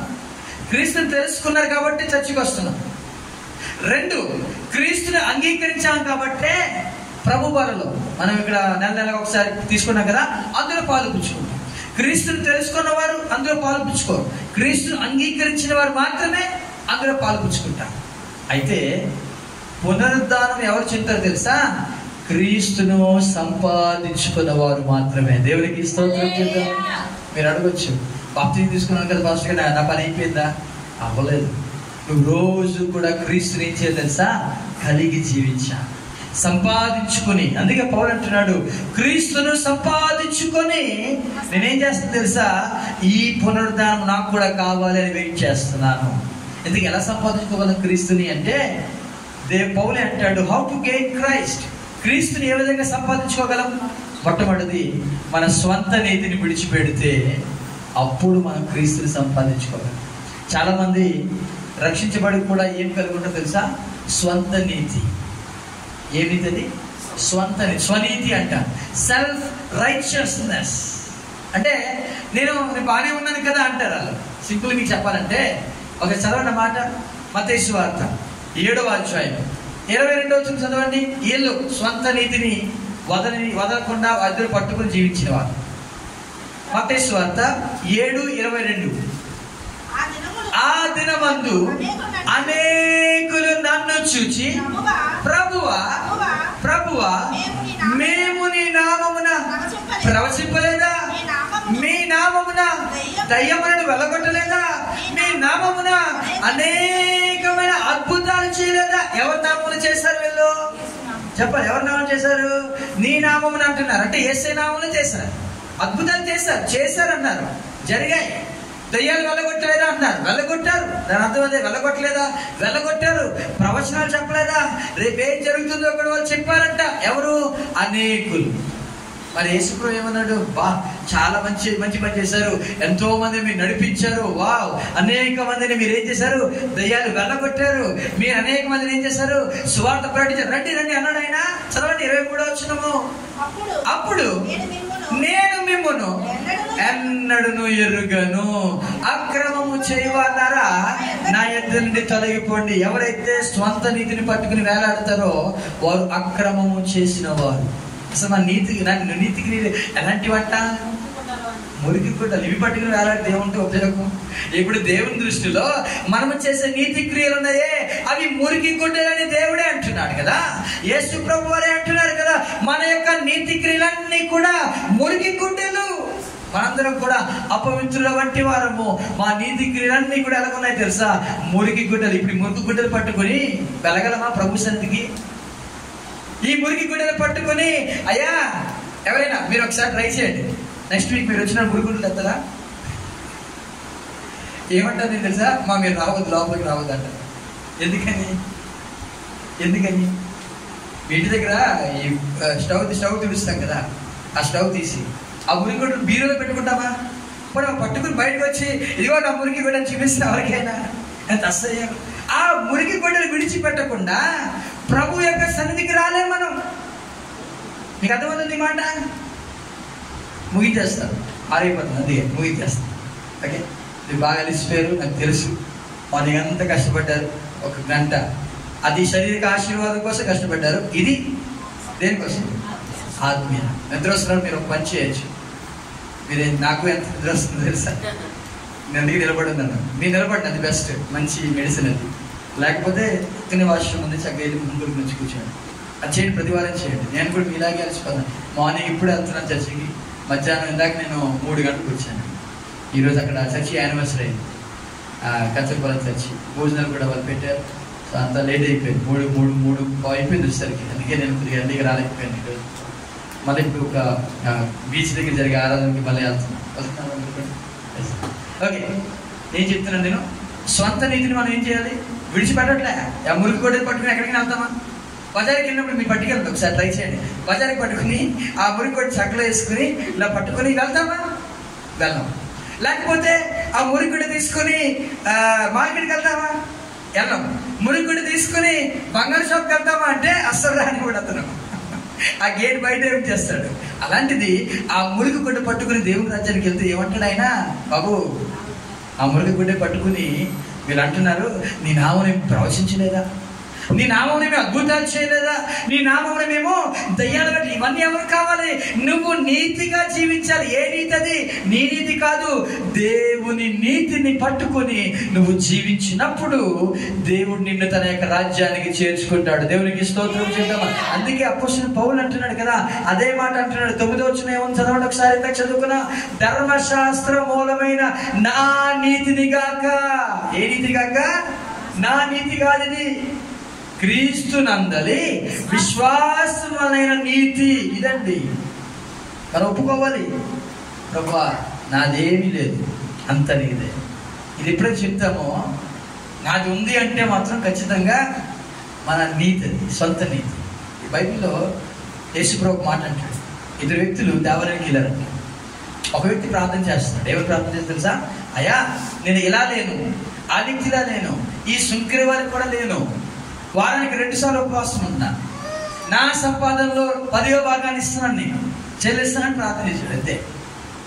క్రీస్తుని తెలుసుకున్నారు కాబట్టి చర్చికి వస్తున్నాం. 2, క్రీస్తుని అంగీకరించాం కాబట్టే ప్రభు బలలో మనం ఇక్కడ నెల ఒకసారి తీసుకున్నాం కదా, అందులో పాలు పుచ్చుకుంటాం. క్రీస్తుని తెలుసుకున్న వారు అందులో పాలు పుచ్చుకోరు. క్రీస్తుని అంగీకరించిన వారు మాత్రమే అందులో పాలు పుచ్చుకుంటారు. అయితే పునరుద్ధానం ఎవరు చెందుతారు తెలుసా? క్రీస్తును సంపాదించుకున్న వారు మాత్రమే. దేవునికి స్తోత్రం చేద్దాం. మీరు అడగొచ్చు, బాప్తిజం తీసుకున్నాను కదా పాస్టర్ గారు, నా పని అయిపోయిందా? అవ్వలేదు. నువ్వు రోజు కూడా క్రీస్తుని ఏం చేయాలి తెలుసా? కలిగి జీవించా, సంపాదించుకొని. అందుకే పౌలు అంటున్నాడు, క్రీస్తును సంపాదించుకొని నేనేం చేస్తాను తెలుసా? ఈ పునరుద్ధానం నాకు కూడా కావాలి అని వెయిట్ చేస్తున్నాను. ఎందుకు? ఎలా సంపాదించుకోగలం క్రీస్తుని అంటే, పౌలే అంటాడు, హౌ టు గెయిన్ క్రైస్ట్. క్రీస్తుని ఏ విధంగా సంపాదించుకోగలం? మొట్టమొదటిది మన స్వంత నీతిని విడిచిపెడితే అప్పుడు మనం క్రీస్తుని సంపాదించుకోగలం. చాలా మంది రక్షించబడి కూడా ఏం కలిగి ఉంటారో తెలుసా? స్వంత నీతి. ఏ నీతి అది? స్వంత నీతి, స్వనీతి అంట. Self righteousness. అంటే నేను బాగానే ఉన్నాను కదా అంటారు వాళ్ళు. సింపుల్ మీకు చెప్పాలంటే ఒక చదవండి మాట, మత్తయి సువార్త 7వ అధ్యాయం 22వ వచనం చదవండి. వీళ్ళు స్వంత నీతిని వదలకుండా అద్దరు పట్టుకుని జీవించిన వారు. మత్తయి సువార్త 7:22. ఆ దినమందు అనేకులు నన్ను చూచి, ప్రభువా ప్రభువా మేము నీ నామమున ప్రవచింపలేదా? మీ నామమున దయ్యములను వెళ్ళగొట్టలేదా? మీ నామమున అనేకమైన అద్భుతాలు చేయలేదా? ఎవరి నామమున చేశారు వీళ్ళు? చెప్పాలి, ఎవరి నామం చేశారు? నీ నామమున అంటున్నారు. అంటే యేసయ్య నామమున చేశారు. అద్భుతాలు చేశారన్నారు, జరిగాయి. దయ్యాలు వెళ్ళగొట్టలేదా అన్నారు, వెళ్ళగొట్టారు. దాని అర్థం అదే, వెళ్ళగొట్టలేదా? వెళ్ళగొట్టారు. ప్రవచనాలు చెప్పలేదా? రేపేం జరుగుతుందో కూడా వాళ్ళు చెప్పారంట. ఎవరు? అనేకులు. మరి యేసుప్రభు ఏమన్నాడు? చాలా మంచి పని చేశారు, ఎంతో మంది మీరు నడిపించారు, వావ్, అనేక మందిని మీరు ఏం చేశారు? దయ్యాలు వెళ్ళగొట్టారు. మీరు అనేక మందిని ఏం చేశారు? సువార్త ప్రకటించారు. రండి రండి అన్నాడు ఆయన. చదవండి 23వ వచనము. అప్పుడు నేను మిమ్మును ఎన్నడను ఎరుగను, అక్రమము చేయవాలారా నా ఎద్దు నుండి తొలగిపోండి. ఎవరైతే స్వంత నీతిని పట్టుకుని వేలాడతారో వారు అక్రమము చేసిన వారు. అసలు మన నీతికి ఎలాంటి వంట? మురికి గుడ్డలు. ఇవి పట్టుకుని వేలాడితే ఏముంటే ఉపయోగం? ఇప్పుడు దేవుని దృష్టిలో మనము చేసే నీతి క్రియలు ఉన్నాయే అవి మురికి గుడ్డలని దేవుడే అంటున్నాడు కదా. యేసు ప్రభు వారే అంటున్నారు కదా, మన యొక్క నీతి క్రియలన్నీ కూడా మురికి గుడ్డలు. మనందరం కూడా అపవిత్రుల వంటి వారము. మా నీతి క్రియలన్నీ కూడా ఎలా ఉన్నాయి తెలుసా? మురికి గుడ్డలు. ఇప్పుడు మురికి గుడ్డలు పట్టుకుని వెళ్ళగలమా ప్రభు సన్నిధికి? ఈ మురికి గుడ్డలు పట్టుకుని, అయ్యా ఎవరైనా మీరు ఒకసారి ట్రై చేయండి, నెక్స్ట్ వీక్ మీరు వచ్చిన మురికి గుడ్డలు ఎత్తరా? ఏమంటారు నేను తెలుసా? మీరు రావద్దు, లోపలికి రావద్దు అంటారు. ఎందుకని? మీ ఇంటి దగ్గర ఈ స్టవ్ తుడుస్తాం కదా, ఆ స్టవ్ తీసి ఆ మురికి గుడ్డలు బీరులో పెట్టుకుంటామా? మనం పట్టుకుని బయటకు వచ్చి ఇదిగో నా మురికి గుడ్డని చూపిస్తే ఎవరికైనా ఎంత అసహ్యం. ఆ మురికి గుడ్డలు విడిచిపెట్టకుండా ప్రభు యొక్క సన్నిధికి రాలే మనం. మీకు అర్థమవుతుంది మాట? ముగించేస్తాం, ఆరైపోతుంది, అది ముగించేస్తాం. ఓకే, ఇది బాగా అలిసిపోయారు నాకు తెలుసు. మార్నింగ్ అంతా కష్టపడ్డారు, 1 గంట. అది శారీరక ఆశీర్వాదం కోసం కష్టపడ్డారు, ఇది దేనికోసం? ఆత్మీయ. నిద్ర వస్తున్నారు, మీరు ఒక పని చేయొచ్చు. మీరే నాకు ఎంత నిద్ర వస్తుందో తెలుసా? నేను అందుకే నిలబడి ఉన్నాను. మీరు నిలబడి, అది బెస్ట్, మంచి మెడిసిన్ అది. లేకపోతే తినే వాష్రూమ్ ఉంది, చక్కగా వెళ్ళి ముందుకు నుంచి కూర్చోండి. అది చేయండి, ప్రతివారం చేయండి. నేను కూడా మీలాగే అలసిపోతాను. మార్నింగ్ ఇప్పుడు వెళ్తున్నాను చర్చికి, మధ్యాహ్నం ఇందాక నేను 3 గంటలకు వచ్చాను. ఈరోజు అక్కడ చర్చి యానివర్సరీ అయింది, కచ్చపల్లి చర్చి. భోజనాలు కూడా వాళ్ళు పెట్టారు. సో అంతా లేట్ అయిపోయింది, 3 అయిపోయింది వచ్చేసరికి. అందుకే నేను కొద్దిగా ఎర్లీగా రాలేకపోయాను ఈరోజు. మళ్ళీ ఇప్పుడు ఒక బీచ్ దగ్గర జరిగే ఆరాధనకి మళ్ళీ వెళ్తున్నాను. ఓకే, ఏం చెప్తున్నాను నేను? సొంత నీతిని మనం ఏం చేయాలి? విడిచిపెట్టట్లే. ఆ మురికి గొడ్డలు పట్టుకుని ఎక్కడికి వెళ్తామా? బజార్కి వెళ్ళినప్పుడు మీరు పట్టుకెళ్తాం, ఒకసారి ట్రై చేయండి. బజార్కి పట్టుకుని ఆ మురికి గొడ్డ చక్కలో వేసుకుని ఇలా పట్టుకుని వెళ్తామా? వెళ్ళాం. లేకపోతే ఆ మురికి గొడ్డ తీసుకుని మార్కెట్కి వెళ్తామా? వెళ్ళాం. మురికి గొడ్డ తీసుకుని బంగారు షాప్కి వెళ్తామా అంటే అస్సలు రాని కూడా అతను ఆ గేట్ బయట ఏం చేస్తాడు. అలాంటిది ఆ మురికి గుడ్డ పట్టుకుని దేవుని రాజ్యానికి వెళ్తే ఏమంటాడు ఆయన? బాబు, ఆ మురికి గుడ్డ పట్టుకుని వీళ్ళు అంటున్నారు, నీ నామం ప్రవచించలేదా, నీ నామం మేము అద్భుతాలు చేయలేదా, నీ నామం మేము దయ్యాలు బట్టి, ఇవన్నీ ఎవరు కావాలి? నువ్వు నీతిగా జీవించాలి. ఏ నీతి అది? నీ నీతి కాదు, దేవుని నీతిని పట్టుకుని నువ్వు జీవించినప్పుడు దేవుడు నిన్ను తన యొక్క రాజ్యానికి చేర్చుకుంటాడు. దేవునికి స్తోత్రం చేద్దామా. అందుకే అపోస్తలుడు పౌలు అంటున్నాడు కదా, అదే మాట అంటున్నాడు. 9వ వచనం ఏమో చదవండి ఒకసారి. ఇందాక చదువుకున్నా, ధర్మశాస్త్ర మూలమైన నా నీతిని గాక. ఏ నీతి గాక? నా నీతి కాదు ఇది, క్రీస్తు నందలి విశ్వాసమైన నీతి. ఇదండి మనం ఒప్పుకోవాలి. ప్రభువా, నాదేమీ లేదు, అంత నీదే. ఇది ఎప్పుడైతే చెప్తామో, నాది ఉంది అంటే మాత్రం ఖచ్చితంగా మన నీతి, సొంత నీతి. ఈ బైబిల్లో యేసుప్రభు ఒక మాట అంటాడు. 2 వ్యక్తులు దేవాలయానికి వెళ్ళారంట. ఒక వ్యక్తి ప్రార్థన చేస్తున్నాడు. ఎవరు ప్రార్థన చేస్తారు తెలుసా? అయ్యా, నేను ఇలా లేను, ఆ వ్యక్తిలా లేను, ఈ సుంకరి వారికి కూడా లేను, వారానికి 2 సార్లు ఉపవాసం ఉన్నా, నా సంపాదనలో 10వ భాగాన్ని ఇస్తున్నాను, నేను చెల్లిస్తానని ప్రార్థన చేశాడు. అంతే.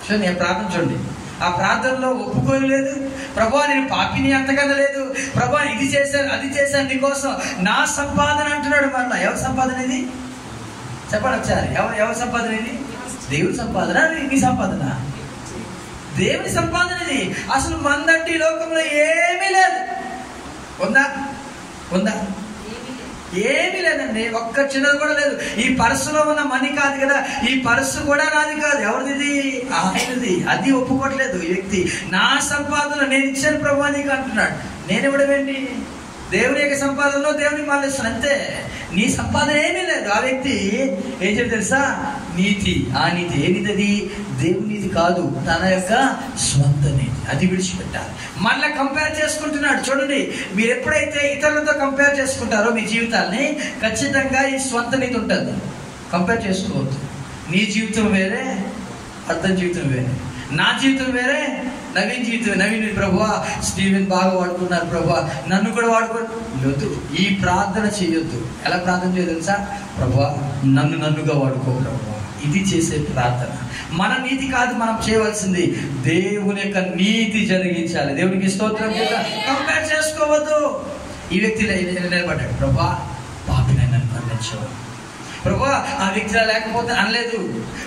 సో నేను ప్రార్థన చూడండి, ఆ ప్రార్థనలో ఒప్పుకోలేదు. ప్రభువా, నేను పాపిని అంతకన్నా లేదు, ప్రభువా ఇది చేశాను అది చేశాను నీకోసం, నా సంపాదన అంటున్నాడు. మళ్ళీ ఎవరి సంపాదన ఇది? చెప్పండి ఒకసారి. ఎవరి సంపాదన ఇది? దేవుని సంపాదన, నీ సంపాదన? దేవుని సంపాదన ఇది. అసలు మందంటే ఈ లోకంలో ఏమీ లేదు. ఉందా? ఏమీ లేదండి, ఒక్క చిన్నది కూడా లేదు. ఈ పర్సులో ఉన్న మనీ కాదు కదా, ఈ పర్సు కూడా నాది కాదు. ఎవరిది? ఆయనది. అది ఒప్పుకోవట్లేదు ఈ వ్యక్తి. నా సంపాదన నేను ఇచ్చాను ప్రభువా నీకు అంటున్నాడు. నేను ఇవ్వడమేంటి? దేవుని యొక్క సంపాదనలో దేవునికి మళ్ళీ అంతే. నీ సంపాదన ఏమీ లేదు. ఆ వ్యక్తి ఏం చెప్పి తెలుసా? నీతి. ఆ నీతి ఏ నీతి? అది దేవుని నీతి కాదు, తన యొక్క స్వంత నీతి. అది విడిచిపెట్టాలి. మళ్ళీ కంపేర్ చేసుకుంటున్నాడు. చూడండి, మీరు ఎప్పుడైతే ఇతరులతో కంపేర్ చేసుకుంటారో మీ జీవితాన్ని, ఖచ్చితంగా ఈ స్వంత నీతి ఉంటుంది. కంపేర్ చేసుకోవద్దు. నీ జీవితం వేరే, అర్థం జీవితం వేరే, నా జీవితం వేరే, నవీన్ జీవితం. నవీన్ ప్రభువా స్టీవెన్ బాగా వాడుకున్నారు ప్రభువా, నన్ను కూడా వాడుకోవద్దు. ఈ ప్రార్థన చేయొద్దు. ఎలా ప్రార్థన చేయదు తెలుసా? ప్రభువా నన్నుగా వాడుకో ప్రభువా. ఇది చేసే ప్రార్థన. మన నీతి కాదు మనం చేయవలసింది, దేవుని యొక్క నీతి జరిగించాలి. దేవునికి స్తోత్రం. కంపేర్ చేసుకోవద్దు. ఈ వ్యక్తి నిలబడ్డాడు, ప్రభువా పాపినైనా నన్ను కరుణించు ప్రభువా, ఆ వ్యక్తిలా లేకపోతే అనలేదు.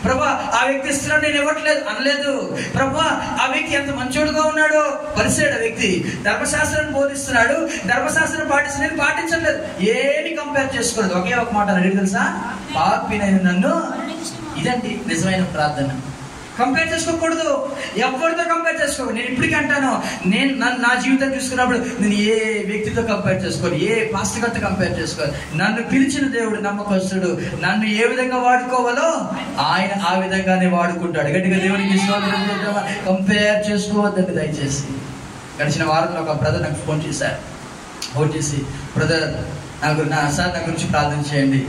ప్రభువా ఆ వ్యక్తి ఇస్తున్నాడు నేను ఇవ్వట్లేదు అనలేదు. ప్రభువా ఆ వ్యక్తి ఎంత మంచోడుగా ఉన్నాడో పరిసాడు. ఆ వ్యక్తి ధర్మశాస్త్రాన్ని బోధిస్తున్నాడు, ధర్మశాస్త్రం పాటించట్లేదు. ఏమి కంపేర్ చేసుకోలేదు. ఒకే ఒక మాట అడిగి తెలుసా? పాపినైన నన్ను. ఇదండి నిజమైన ప్రార్థన. కంపేర్ చేసుకోకూడదు, ఎవరితో కంపేర్ చేసుకోకూడదు. నేను ఇప్పటికీ అంటాను, నేను నా జీవితం చూసుకున్నప్పుడు నేను ఏ వ్యక్తితో కంపేర్ చేసుకోను, ఏ పాస్టర్ గారితో కంపేర్ చేసుకోను. నన్ను పిలిచిన దేవుడు నమ్మకస్తుడు. నన్ను ఏ విధంగా వాడుకోవాలో ఆయన ఆ విధంగానే వాడుకుంటాడు. గట్టిగా దేవునికి కంపేర్ చేసుకోవద్దండి దయచేసి. గడిచిన వారంలో ఒక బ్రదర్ నాకు ఫోన్ చేసి బ్రదర్ నా గురించి ప్రార్థన చేయండి.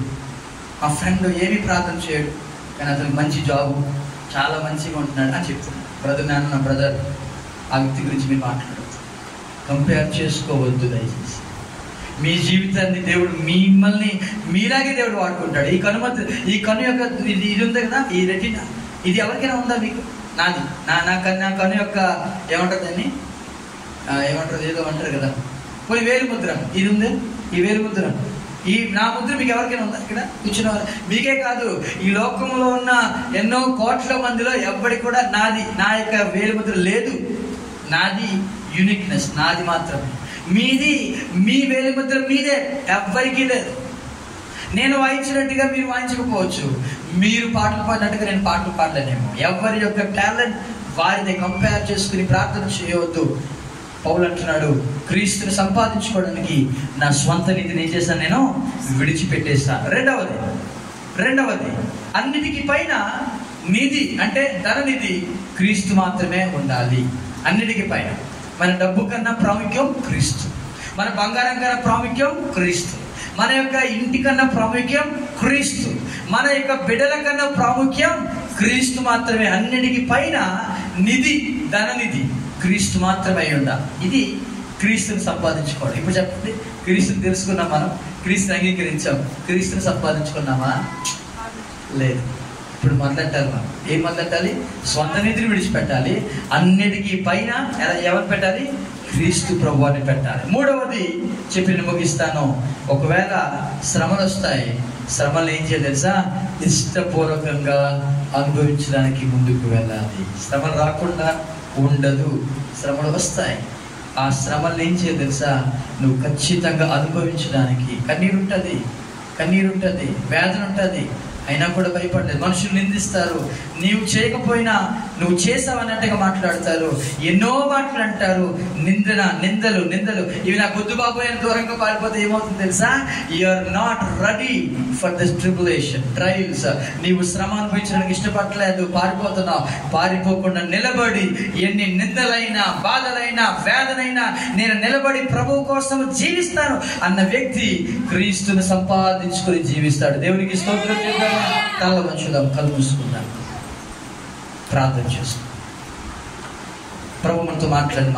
మా ఫ్రెండ్ ఏమీ ప్రార్థన చేయడు, కానీ అతనికి మంచి జాబు, చాలా మంచిగా ఉంటున్నాడు అని చెప్తున్నాడు. బ్రదర్, నా బ్రదర్, ఆ వ్యక్తి గురించి మీరు మాట్లాడద్దు, కంపేర్ చేసుకోవద్దు దయచేసి. మీ జీవితాన్ని దేవుడు మిమ్మల్ని మీలాగే దేవుడు వాడుకుంటాడు. ఈ కన్ను యొక్క ఇది ఉంది కదా, ఈ రెటీనా, ఇది ఎవరికైనా ఉందా? మీకు? నాది. నా కన్ను యొక్క ఏమంటారు దాన్ని, ఏమంటారు, ఏదో అంటారు కదా, కొన్ని వేలు ముద్ర, ఇది ఉంది, ఈ వేలు ముద్ర, ఈ నా ముద్ర మీకు ఎవరికైనా ఉందా? ఇక్కడ కూర్చున్న మీకే కాదు, ఈ లోకంలో ఉన్న ఎన్నో కోట్ల మందిలో ఎవరికి కూడా నాది, నా యొక్క వేలు ముద్ర లేదు. నాది యూనిక్నెస్, నాది మాత్రమే. మీది, మీ వేలు ముద్ర మీదే, ఎవ్వరికీ లేదు. నేను వాయించినట్టుగా మీరు వాయించకపోవచ్చు, మీరు పాటలు పాడినట్టుగా నేను పాటలు పాడలేనేమో. ఎవరి యొక్క టాలెంట్ వారిని కంపేర్ చేసుకుని ప్రార్థన చేయవద్దు. పౌలు అంటున్నాడు, క్రీస్తుని సంపాదించుకోవడానికి నా స్వంత నీతిని ఏం చేశాను, నేను విడిచిపెట్టేస్తాను. రెండవది అన్నిటికీ పైన నిధి అంటే ధననిధి క్రీస్తు మాత్రమే ఉండాలి. అన్నిటికీ పైన మన డబ్బు కన్నా ప్రాముఖ్యం క్రీస్తు, మన బంగారం కన్నా ప్రాముఖ్యం క్రీస్తు, మన యొక్క ఇంటి కన్నా ప్రాముఖ్యం క్రీస్తు, మన యొక్క బిడ్డల కన్నా ప్రాముఖ్యం క్రీస్తు మాత్రమే. అన్నిటికీ పైన నిధి, ధననిధి క్రీస్తు మాత్రమే ఉండాలి. ఇది క్రీస్తుని సంపాదించుకోవడం. ఇప్పుడు చెప్పండి, క్రీస్తుని తెలుసుకున్నాం, మనం క్రీస్తుని అంగీకరించాం, క్రీస్తుని సంపాదించుకున్నామా? లేదు. ఇప్పుడు మొదలెట్టాలి. మనం ఏం మొదలెట్టాలి? స్వంత నిధిని విడిచిపెట్టాలి. అన్నిటికీ పైన ఎవరు పెట్టాలి? క్రీస్తు ప్రభువాన్ని పెట్టాలి. మూడవది చెప్పి ముగిస్తాను. ఒకవేళ శ్రమలు వస్తాయి, శ్రమలు ఏం చేయాలి తెలుసా? ఇష్టపూర్వకంగా అనుభవించడానికి ముందుకు వెళ్ళాలి. శ్రమలు రాకుండా ఉండదు, శ్రమలు వస్తాయి. ఆ శ్రమలు ఏం చేయాలి తెలుసా? నువ్వు ఖచ్చితంగా అనుభవించడానికి. కన్నీరు ఉంటుంది, వేదన ఉంటుంది, అయినా కూడా భయపడలేదు. మనుషులు నిందిస్తారు, నీవు చేయకపోయినా నువ్వు చేసావన్నట్టుగా మాట్లాడతారు, ఎన్నో మాటలు అంటారు, నిందలు. ఇవి నా కొద్దు బాబోయే దూరంగా పారిపోతే ఏమవుతుంది తెలుసా? You are not ready for this tribulation, trials. నీవు శ్రమ అనుభవించడానికి ఇష్టపడలేదు, పారిపోతున్నావు. పారిపోకుండా నిలబడి, ఎన్ని నిందలైనా, బాధలైనా, వేదనైనా నేను నిలబడి ప్రభువు కోసం జీవిస్తాను అన్న వ్యక్తి క్రీస్తుని సంపాదించుకొని జీవిస్తాడు. దేవునికి స్తోత్రం చేద్దాం. కళ్ళ వంచుదాం, కళ్ళు మూసుకుందాం, ప్రార్థన చేస్తాం. ప్రభు మనతో మాట్లాడి